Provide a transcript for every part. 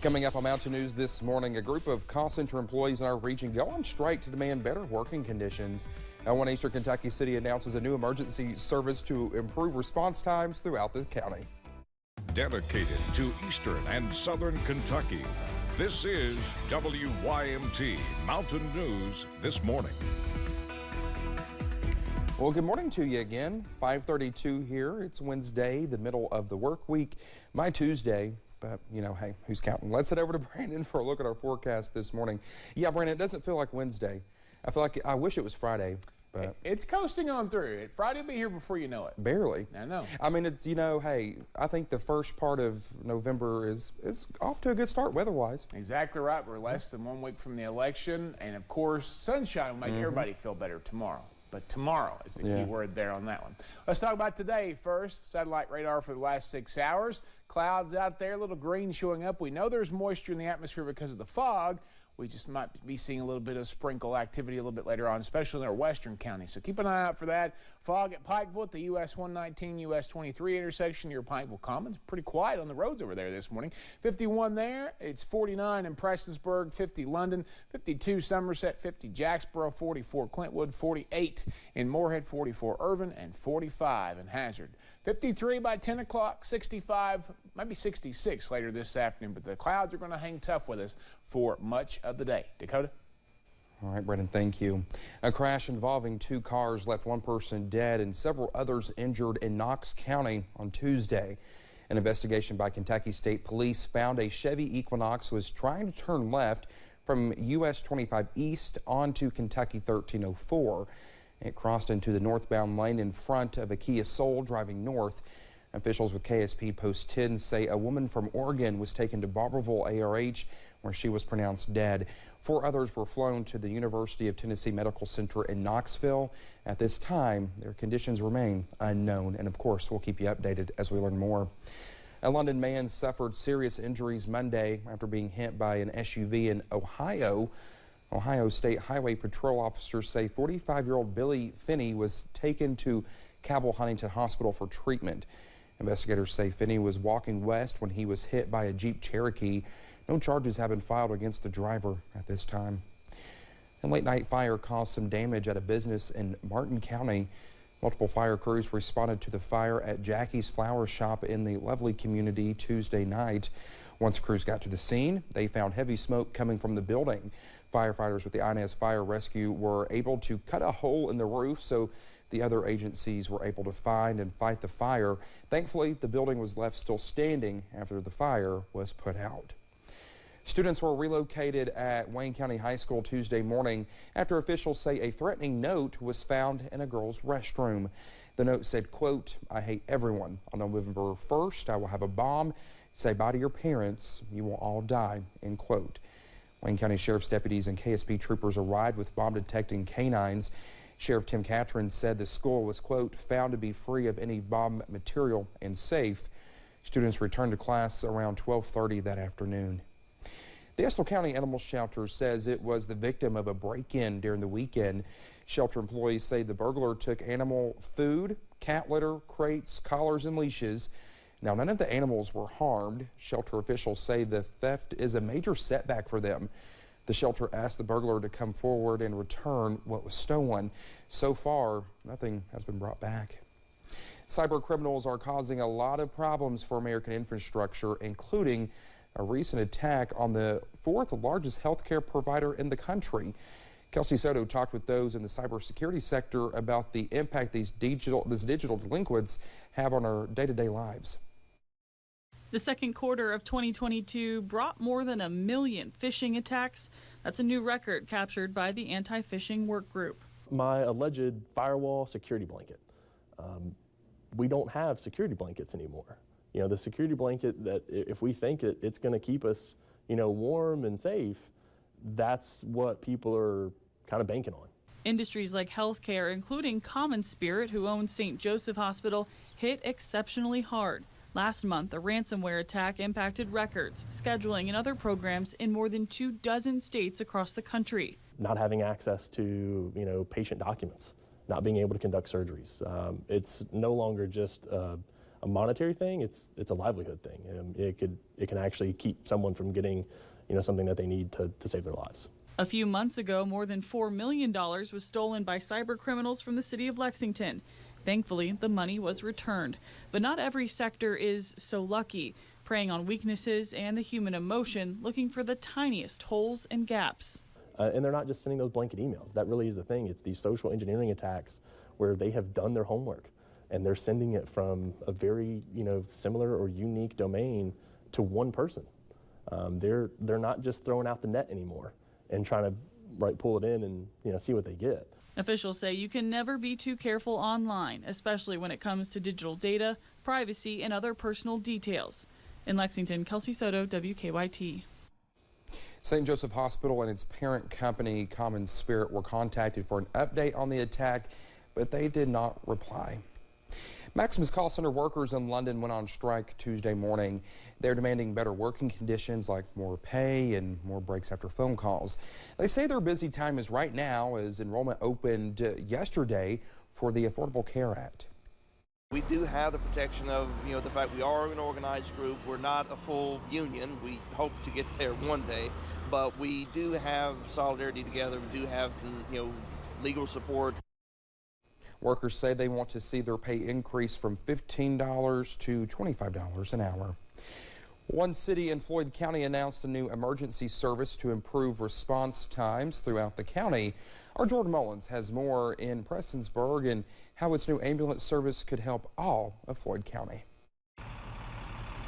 Coming up on Mountain News this morning, a group of call center employees in our region go on strike to demand better working conditions. Now, one Eastern Kentucky city announces a new emergency service to improve response times throughout the county. Dedicated to Eastern and Southern Kentucky, this is WYMT Mountain News this morning. Well, good morning to you again. 5:32 here. It's Wednesday, the middle of the work week. My Tuesday. But, you know, hey, who's counting? Let's head over to Brandon for a look at our forecast this morning. Yeah, Brandon, it doesn't feel like Wednesday. I wish it was Friday, but it's coasting on through. Friday will be here before you know it. Barely. I know. I mean, it's, you know, hey, I think the first part of November is off to a good start weather-wise. Exactly right. We're less than 1 week from the election. And, of course, sunshine will make everybody feel better tomorrow. But tomorrow is the key word there on that one. Let's talk about today first. Satellite radar for the last 6 hours. Clouds out there, a little green showing up. We know there's moisture in the atmosphere because of the fog. We just might be seeing a little bit of sprinkle activity a little bit later on, especially in our western counties. So keep an eye out for that. Fog at Pikeville at the US 119, US 23 intersection near Pikeville Commons. Pretty quiet on the roads over there this morning. 51 there. It's 49 in Prestonsburg, 50 London, 52 Somerset, 50 Jacksboro, 44 Clintwood, 48 in Moorhead, 44 Irvin, and 45 in Hazard. 53 by 10 o'clock, 65, maybe 66 later this afternoon, but the clouds are going to hang tough with us for much of the day. Dakota? All right, Brendan, thank you. A crash involving 2 cars left 1 person dead and several others injured in Knox County on Tuesday. An investigation by Kentucky State Police found a Chevy Equinox was trying to turn left from US 25 east onto Kentucky 1304. It crossed into the northbound lane in front of a Kia Soul driving north. Officials with KSP Post 10 say a woman from Oregon was taken to Barberville ARH where she was pronounced dead. 4 others were flown to the University of Tennessee Medical Center in Knoxville. At this time, their conditions remain unknown. And of course, we'll keep you updated as we learn more. A London man suffered serious injuries Monday after being hit by an SUV in Ohio. Ohio State Highway Patrol officers say 45-year-old Billy Finney was taken to Cabell Huntington Hospital for treatment. Investigators say Finney was walking west when he was hit by a Jeep Cherokee. No charges have been filed against the driver at this time. A late-night fire caused some damage at a business in Martin County. Multiple fire crews responded to the fire at Jackie's Flower Shop in the Lovely community Tuesday night. Once crews got to the scene, they found heavy smoke coming from the building. Firefighters with the Inez Fire Rescue were able to cut a hole in the roof so the other agencies were able to find and fight the fire. Thankfully, the building was left still standing after the fire was put out. Students were relocated at Wayne County High School Tuesday morning after officials say a threatening note was found in a girl's restroom. The note said, quote, "I hate everyone. On November 1st, I will have a bomb. Say bye to your parents. You will all die," end quote. Wayne County Sheriff's deputies and KSP troopers arrived with bomb detecting canines. Sheriff Tim Catron said the school was, quote, "found to be free of any bomb material and safe." Students returned to class around 12:30 that afternoon. The Estill County Animal Shelter says it was the victim of a break-in during the weekend. Shelter employees say the burglar took animal food, cat litter, crates, collars, and leashes. Now, none of the animals were harmed. Shelter officials say the theft is a major setback for them. The shelter asked the burglar to come forward and return what was stolen. So far, nothing has been brought back. Cyber criminals are causing a lot of problems for American infrastructure, including a recent attack on the 4th largest healthcare provider in the country. Kelsey Soto talked with those in the cybersecurity sector about the impact these digital delinquents have on our day-to-day lives. The second quarter of 2022 brought more than 1 million phishing attacks. That's a new record captured by the Anti-Phishing Work Group. My alleged firewall security blanket. We don't have security blankets anymore. You know, the security blanket that if we think that it's going to keep us, you know, warm and safe, that's what people are kind of banking on. Industries like healthcare, including Common Spirit, who owns St. Joseph Hospital, hit exceptionally hard. Last month, a ransomware attack impacted records, scheduling, and other programs in more than 24 states across the country. Not having access to, you know, patient documents, not being able to conduct surgeries. It's no longer just a a monetary thing, it's a livelihood thing. It can actually keep someone from getting, something that they need to save their lives. A few months ago, more than $4 million was stolen by cyber criminals from the city of Lexington. Thankfully, the money was returned. But not every sector is so lucky, preying on weaknesses and the human emotion, looking for the tiniest holes and gaps. And they're not just sending those blanket emails. That really is the thing. It's these social engineering attacks where they have done their homework and they're sending it from a very, similar or unique domain to one person. They're not just throwing out the net anymore and trying to pull it in and see what they get. Officials say you can never be too careful online, especially when it comes to digital data, privacy, and other personal details. In Lexington, Kelsey Soto, WKYT. St. Joseph Hospital and its parent company, Common Spirit, were contacted for an update on the attack, but they did not reply. Maximus Call Center workers in London went on strike Tuesday morning. They're demanding better working conditions like more pay and more breaks after phone calls. They say their busy time is right now as enrollment opened yesterday for the Affordable Care Act. We do have the protection of, the fact we are an organized group. We're not a full union. We hope to get there one day, but we do have solidarity together. We do have, legal support. Workers say they want to see their pay increase from $15 to $25 an hour. One city in Floyd County announced a new emergency service to improve response times throughout the county. Our Jordan Mullins has more in Prestonsburg and how its new ambulance service could help all of Floyd County.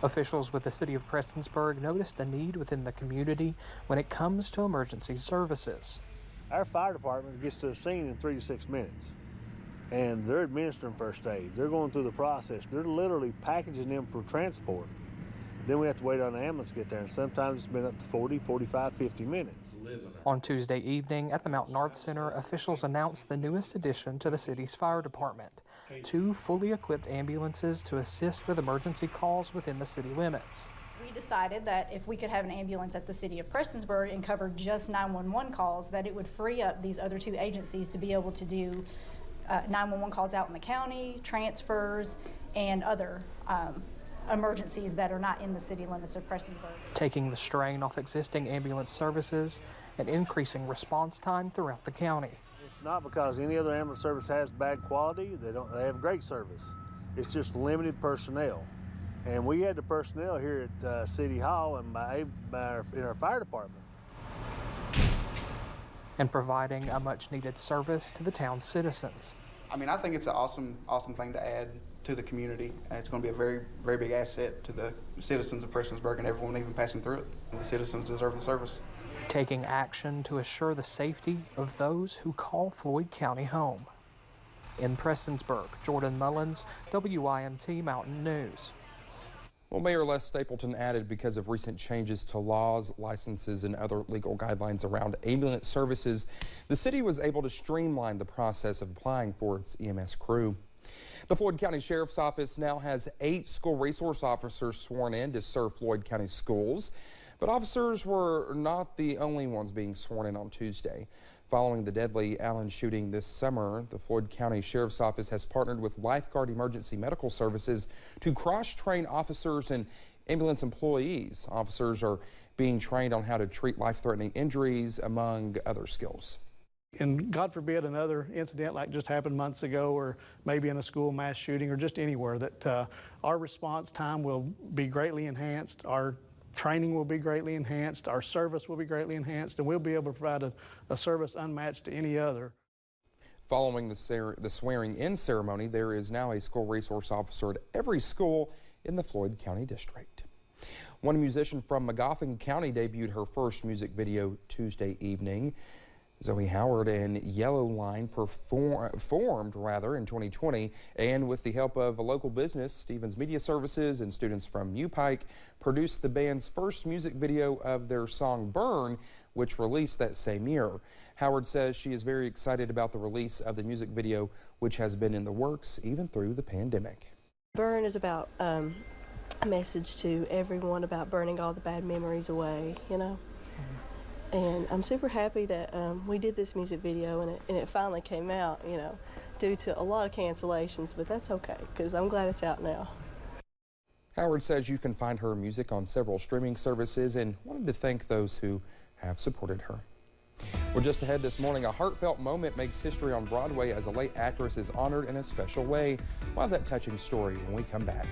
Officials with the city of Prestonsburg noticed a need within the community when it comes to emergency services. Our fire department gets to the scene in 3 to 6 minutes, and they're administering first aid. They're going through the process. They're literally packaging them for transport. Then we have to wait on the ambulance to get there, and sometimes it's been up to 40, 45, 50 minutes. On Tuesday evening at the Mountain Arts Center, officials announced the newest addition to the city's fire department, 2 fully equipped ambulances to assist with emergency calls within the city limits. We decided that if we could have an ambulance at the city of Prestonsburg and cover just 911 calls, that it would free up these other 2 agencies to be able to do 911 calls out in the county, transfers, and other emergencies that are not in the city limits of Prestonsburg. Taking the strain off existing ambulance services and increasing response time throughout the county. It's not because any other ambulance service has bad quality. They have great service. It's just limited personnel. And we had the personnel here at City Hall and in our fire department. And providing a much needed service to the town's citizens. I think it's an awesome thing to add to the community. It's going to be a very, very big asset to the citizens of Prestonsburg and everyone even passing through it. And the citizens deserve the service. Taking action to assure the safety of those who call Floyd County home. In Prestonsburg, Jordan Mullins, WYMT Mountain News. Well, Mayor Les Stapleton added because of recent changes to laws, licenses, and other legal guidelines around ambulance services, the city was able to streamline the process of applying for its EMS crew. The Floyd County Sheriff's Office now has 8 school resource officers sworn in to serve Floyd County schools, but officers were not the only ones being sworn in on Tuesday. Following the deadly Allen shooting this summer, the Floyd County Sheriff's Office has partnered with Lifeguard Emergency Medical Services to cross-train officers and ambulance employees. Officers are being trained on how to treat life-threatening injuries, among other skills. And God forbid another incident like just happened months ago, or maybe in a school mass shooting, or just anywhere, that our response time will be greatly enhanced. Our training will be greatly enhanced, our service will be greatly enhanced, and we'll be able to provide a service unmatched to any other. Following the swearing-in ceremony, there is now a school resource officer at every school in the Floyd County District. One musician from Magoffin County debuted her first music video Tuesday evening. Zoe Howard and Yellow Line formed in 2020, and with the help of a local business, Stevens Media Services, and students from U-Pike, produced the band's first music video of their song Burn, which released that same year. Howard says she is very excited about the release of the music video, which has been in the works even through the pandemic. Burn is about a message to everyone about burning all the bad memories away, And I'm super happy that we did this music video and it finally came out, due to a lot of cancellations, but that's okay because I'm glad it's out now. Howard says you can find her music on several streaming services and wanted to thank those who have supported her. Well, just ahead this morning, a heartfelt moment makes history on Broadway as a late actress is honored in a special way. We'll have that touching story when we come back.